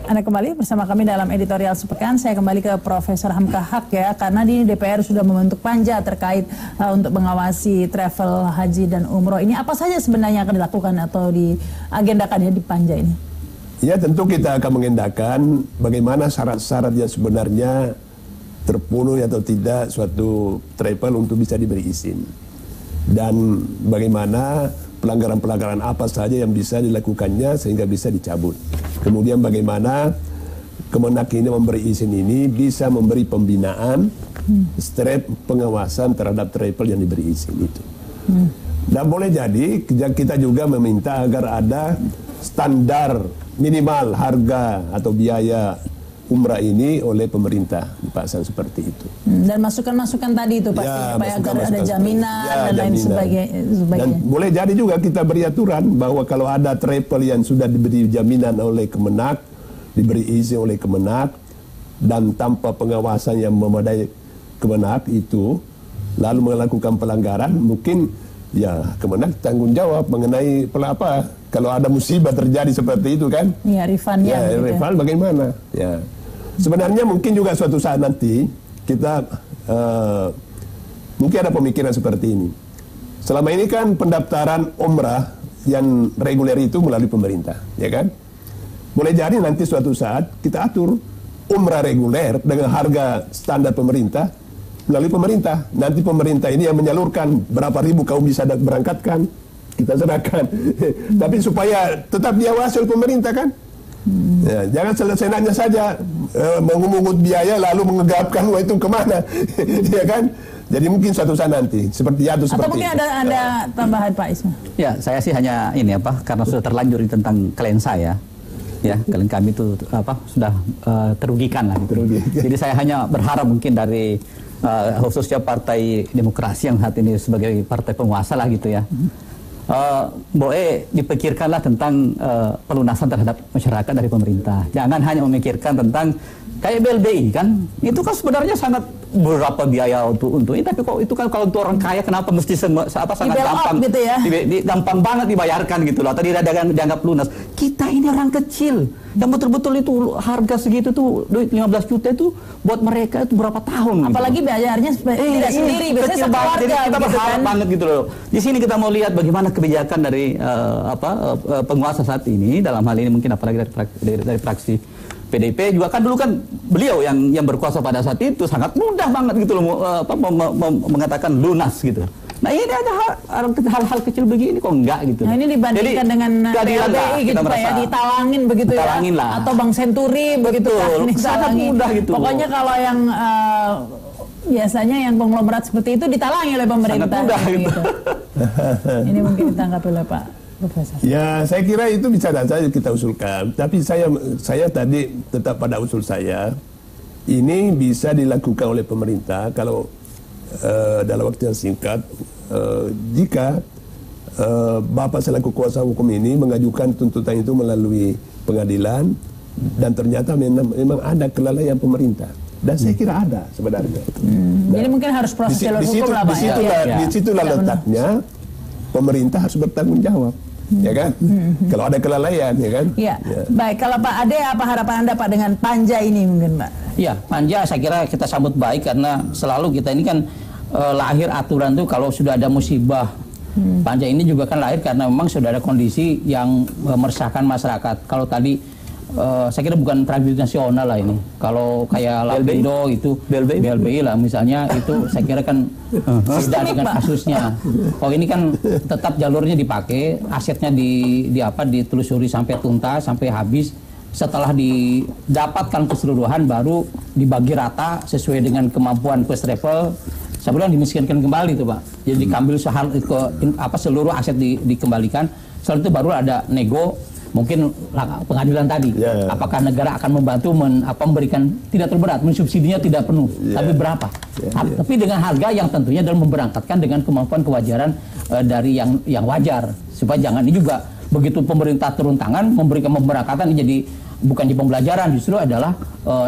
Anda kembali bersama kami dalam editorial sepekan. Saya kembali ke Profesor Hamka Haq ya, karena di DPR sudah membentuk panja terkait untuk mengawasi travel haji dan umroh. Ini apa saja sebenarnya akan dilakukan atau diagendakan ya di panja ini? Ya, tentu kita akan mengendakan bagaimana syarat-syarat yang sebenarnya terpenuhi atau tidak suatu travel untuk bisa diberi izin. Dan bagaimana pelanggaran-pelanggaran apa saja yang bisa dilakukannya sehingga bisa dicabut. Kemudian bagaimana Kemenak ini memberi izin ini bisa memberi pembinaan, pengawasan terhadap travel yang diberi izin itu. Dan boleh jadi kita juga meminta agar ada standar minimal harga atau biaya umrah ini oleh pemerintah dipasang seperti itu. Dan masukan-masukan tadi itu pasti ya, supaya agar ada jaminan ya, dan lain sebagainya. Dan boleh jadi juga kita beri aturan bahwa kalau ada travel yang sudah diberi jaminan oleh Kemenak, diberi izin oleh Kemenak, dan tanpa pengawasan yang memadai Kemenak itu, lalu melakukan pelanggaran, mungkin ya Kemenak tanggung jawab mengenai apa kalau ada musibah terjadi seperti itu kan? Ya, refund ya. Ya, refund bagaimana? Ya. Sebenarnya mungkin juga suatu saat nanti kita mungkin ada pemikiran seperti ini. Selama ini kan pendaftaran umrah yang reguler itu melalui pemerintah, ya kan? Boleh jadi nanti suatu saat kita atur umrah reguler dengan harga standar pemerintah melalui pemerintah. Nanti pemerintah ini yang menyalurkan berapa ribu kau bisa berangkatkan, kita serahkan. Tapi supaya tetap diawasi oleh pemerintah kan? Ya, jangan senangnya saja mengumungut biaya lalu mengegapkan uang itu kemana, ya kan? Jadi mungkin suatu saat nanti seperti itu. Atau mungkin ada tambahan Pak Isma? Ya, saya sih hanya ini karena sudah terlanjur tentang klien saya. Ya, klien kami itu sudah terugikan lah gitu. Jadi saya hanya berharap mungkin dari khususnya Partai Demokrasi yang saat ini sebagai partai penguasa lah gitu ya. Boleh dipikirkanlah tentang pelunasan terhadap masyarakat dari pemerintah. Jangan hanya memikirkan tentang kayak BLBI kan, itu kan sebenarnya sangat berapa biaya untuk ini, tapi kok itu kan kalau untuk orang kaya kenapa mesti sangat gampang gitu ya? Gampang banget dibayarkan gitu loh, tadi dianggap lunas. Kita ini orang kecil yang betul-betul itu harga segitu tuh duit 15 juta itu buat mereka itu berapa tahun? Apalagi gitu. Bayarnya tidak sendiri, biasanya sekeluarga. Jadi kita berharap banget gitu loh. Di sini kita mau lihat bagaimana kebijakan dari penguasa saat ini, dalam hal ini mungkin apalagi dari fraksi PDIP juga kan dulu kan beliau yang berkuasa pada saat itu sangat mudah banget gitu loh mengatakan lunas gitu. Nah ini ada hal-hal kecil begini kok enggak gitu. Nah ini dibandingkan dengan BLBI gitu Pak ya, ditalangin begitu ditalangin ya, lah. Atau Bank Senturi begitu kan, sangat mudah gitu. Pokoknya kalau yang biasanya yang konglomerat seperti itu ditalangi oleh pemerintah. Sangat mudah gitu. Ini mungkin ditanggapi oleh Pak Profesor. Ya, saya kira itu bisa saja kita usulkan. Tapi saya tadi tetap pada usul saya. Ini bisa dilakukan oleh pemerintah kalau dalam waktu yang singkat. Jika Bapak selaku kuasa hukum ini mengajukan tuntutan itu melalui pengadilan dan ternyata memang ada kelalaian pemerintah. Dan saya kira ada sebenarnya. Jadi mungkin harus proses jalur hukum lah Pak. Disitulah letaknya pemerintah harus bertanggung jawab. Ya kan? Kalau ada kelalaian, ya kan? Ya. Baik, kalau Pak Ade, apa harapan Anda Pak dengan panja ini mungkin Pak? Ya, panja saya kira kita sambut baik karena selalu kita ini kan lahir aturan tuh kalau sudah ada musibah. Panja ini juga kan lahir karena memang sudah ada kondisi yang meresahkan masyarakat. Kalau tadi saya kira bukan tragedi nasional lah ini. Kalau kayak Lapindo itu BLBI lah misalnya itu saya kira kan beda dengan kasusnya. Oh ini kan tetap jalurnya dipakai, asetnya ditelusuri sampai tuntas, sampai habis. Setelah didapatkan keseluruhan baru dibagi rata sesuai dengan kemampuan first travel. Sebelum dimiskinkan kembali itu Pak. Jadi diambil seluruh aset dikembalikan. Setelah itu baru ada nego. Mungkin pengadilan tadi, apakah negara akan membantu memberikan tidak terberat, mensubsidinya tidak penuh, tapi berapa? Tapi dengan harga yang tentunya dalam memberangkatkan dengan kemampuan kewajaran dari yang wajar, supaya jangan ini juga begitu pemerintah turun tangan memberikan pemberangkatan jadi bukan di pembelajaran, justru adalah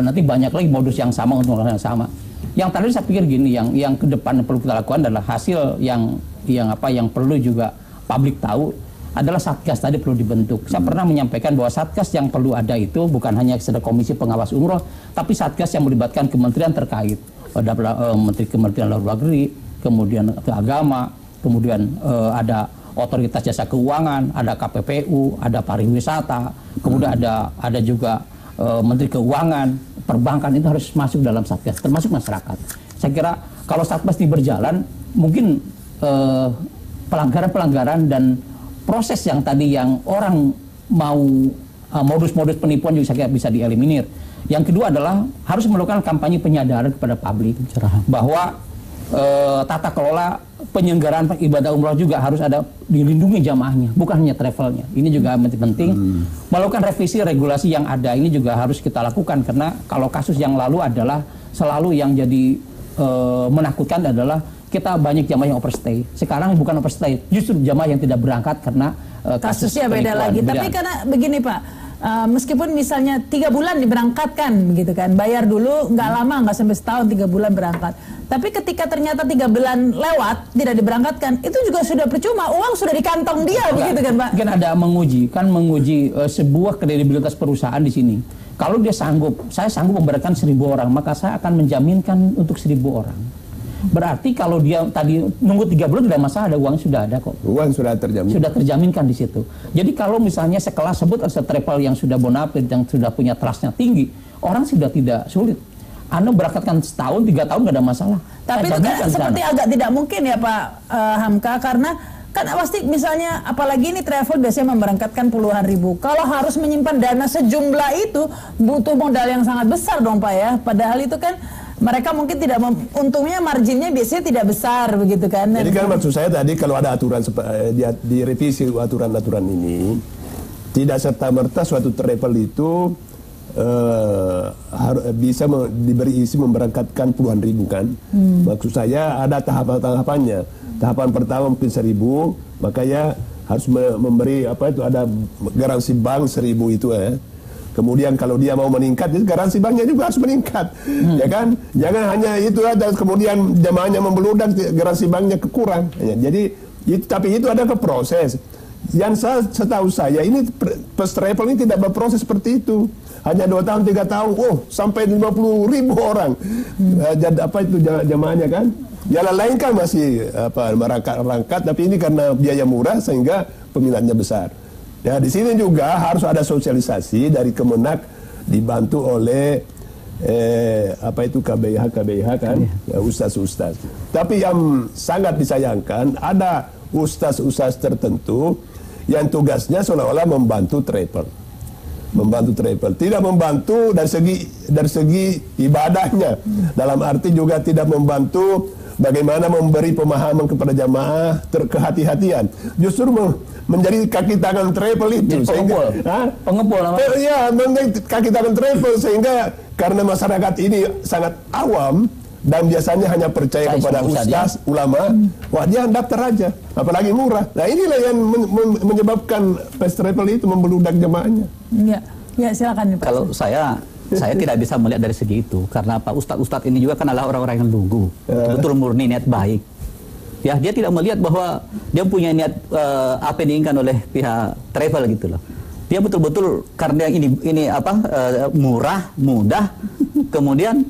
nanti banyak lagi modus yang sama untuk yang sama. Yang tadi saya pikir gini, yang ke depan perlu kita lakukan adalah hasil yang perlu juga publik tahu. adalah Satgas tadi perlu dibentuk. Saya pernah menyampaikan bahwa Satgas yang perlu ada itu bukan hanya sekedar komisi pengawas umroh, tapi Satgas yang melibatkan kementerian terkait. Ada Menteri Kementerian Luar Negeri, kemudian Agama, kemudian ada Otoritas Jasa Keuangan, ada KPPU, ada pariwisata, kemudian ada juga Menteri Keuangan, perbankan, itu harus masuk dalam Satgas, termasuk masyarakat. Saya kira kalau Satgas ini berjalan, mungkin pelanggaran-pelanggaran dan proses yang tadi yang orang mau modus-modus penipuan juga saya kira bisa dieliminir. Yang kedua adalah harus melakukan kampanye penyadaran kepada publik bahwa tata kelola penyelenggaraan ibadah umroh juga harus ada dilindungi jamaahnya, bukan hanya travelnya. Ini juga penting. Melakukan revisi regulasi yang ada ini juga harus kita lakukan, karena kalau kasus yang lalu adalah selalu yang jadi menakutkan adalah kita banyak jamaah yang overstay. Sekarang bukan overstay, justru jamaah yang tidak berangkat karena kasusnya beda lagi. Tapi karena begini Pak, meskipun misalnya 3 bulan diberangkatkan begitu kan, bayar dulu nggak lama, nggak sampai setahun, 3 bulan berangkat. Tapi ketika ternyata 3 bulan lewat tidak diberangkatkan, itu juga sudah percuma, uang sudah di kantong dia begitu kan Pak? Mungkin ada menguji sebuah kredibilitas perusahaan di sini. Kalau dia saya sanggup memberangkatkan 1.000 orang, maka saya akan menjaminkan untuk 1.000 orang. Berarti kalau dia tadi nunggu 3 bulan tidak masalah, ada uang sudah ada kok. Uang sudah terjamin. Sudah terjaminkan di situ. Jadi kalau misalnya sekelas sebut ada travel yang sudah bonafide, yang sudah punya trustnya tinggi, orang sudah tidak sulit. Anda berangkatkan setahun, 3 tahun nggak ada masalah. Tapi itu kan seperti agak tidak mungkin ya Pak Hamka, karena kan pasti misalnya apalagi ini travel biasanya memberangkatkan puluhan ribu. Kalau harus menyimpan dana sejumlah itu butuh modal yang sangat besar dong Pak ya. Padahal itu kan mereka mungkin tidak untungnya marginnya biasanya tidak besar begitu kan. Jadi kan maksud saya tadi kalau ada aturan direvisi aturan-aturan ini, tidak serta-merta suatu travel itu bisa diberi isi memberangkatkan puluhan ribu kan. Maksud saya ada tahapan-tahapannya. Tahapan pertama mungkin 1.000, makanya harus memberi ada garansi bank 1.000 itu ya. Kemudian kalau dia mau meningkat, garansi banknya juga harus meningkat, ya kan? Jangan hanya itu dan kemudian jamaahnya membeludak, garansi banknya kekurang. Ya, jadi tapi itu ada proses. Yang setahu saya ini first travel ini tidak berproses seperti itu. Hanya 2 tahun 3 tahun, sampai 50.000 orang jamaahnya kan. Jalan lain kan masih merangkat, tapi ini karena biaya murah sehingga peminatnya besar. Ya di sini juga harus ada sosialisasi dari Kemenak dibantu oleh KBIH kan, ustaz-ustaz. Tapi yang sangat disayangkan ada ustaz-ustaz tertentu yang tugasnya seolah-olah membantu travel. Tidak membantu dari segi ibadahnya. Dalam arti juga tidak membantu bagaimana memberi pemahaman kepada jamaah kehati-hatian. Justru menjadi kaki tangan travel itu pengepul ya, kaki tangan travel sehingga karena masyarakat ini sangat awam dan biasanya hanya percaya kepada ustaz, ulama, wah dia daftar aja, apalagi murah. Nah inilah yang menyebabkan first travel itu membeludak jemaahnya. Ya silakan Pak. Kalau saya tidak bisa melihat dari segi itu, karena Pak Ustadz ini juga kan adalah orang-orang yang lugu, betul murni niat baik. Ya dia tidak melihat bahwa dia punya niat apa yang diinginkan oleh pihak travel gitu loh. Dia betul-betul karena ini murah, mudah, kemudian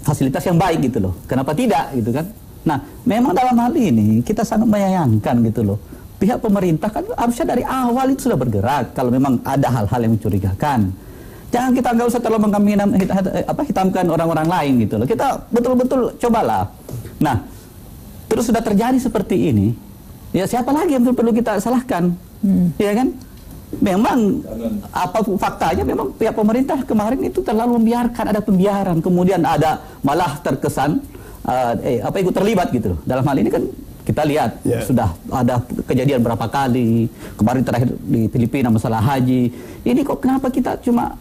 fasilitas yang baik gitu loh. Kenapa tidak gitu kan? Nah, memang dalam hal ini kita sangat menyayangkan gitu loh. Pihak pemerintah kan harusnya dari awal itu sudah bergerak kalau memang ada hal-hal yang mencurigakan. Jangan kita nggak usah terlalu hitamkan orang-orang lain gitu loh. Kita betul-betul cobalah. Nah, terus sudah terjadi seperti ini, ya siapa lagi yang perlu kita salahkan? Ya kan? Memang faktanya memang pihak pemerintah kemarin itu terlalu membiarkan, ada pembiaran, kemudian ada malah terkesan ikut terlibat gitu loh. Dalam hal ini kan kita lihat sudah ada kejadian berapa kali, kemarin terakhir di Filipina masalah haji. Ini kok kenapa kita cuma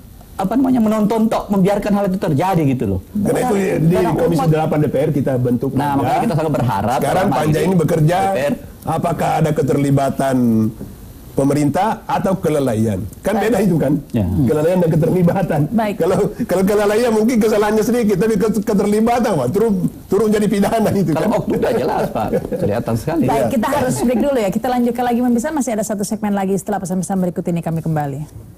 menonton membiarkan hal itu terjadi gitu loh. Karena itu di Komisi 8 DPR kita bentuk. Nah, makanya kita sangat berharap sekarang panja ini bekerja DPR, apakah ada keterlibatan pemerintah atau kelalaian. Kan beda itu kan. Kelalaian dan keterlibatan. Kalau kelalaian mungkin kesalahannya sedikit, tapi keterlibatan terus turun jadi pidana itu kan. Kalau oknum udah jelas Pak, kelihatan sekali. Baik, kita harus break dulu ya. Kita lanjutkan lagi Membisa, masih ada satu segmen lagi setelah pesan-pesan berikut ini kami kembali.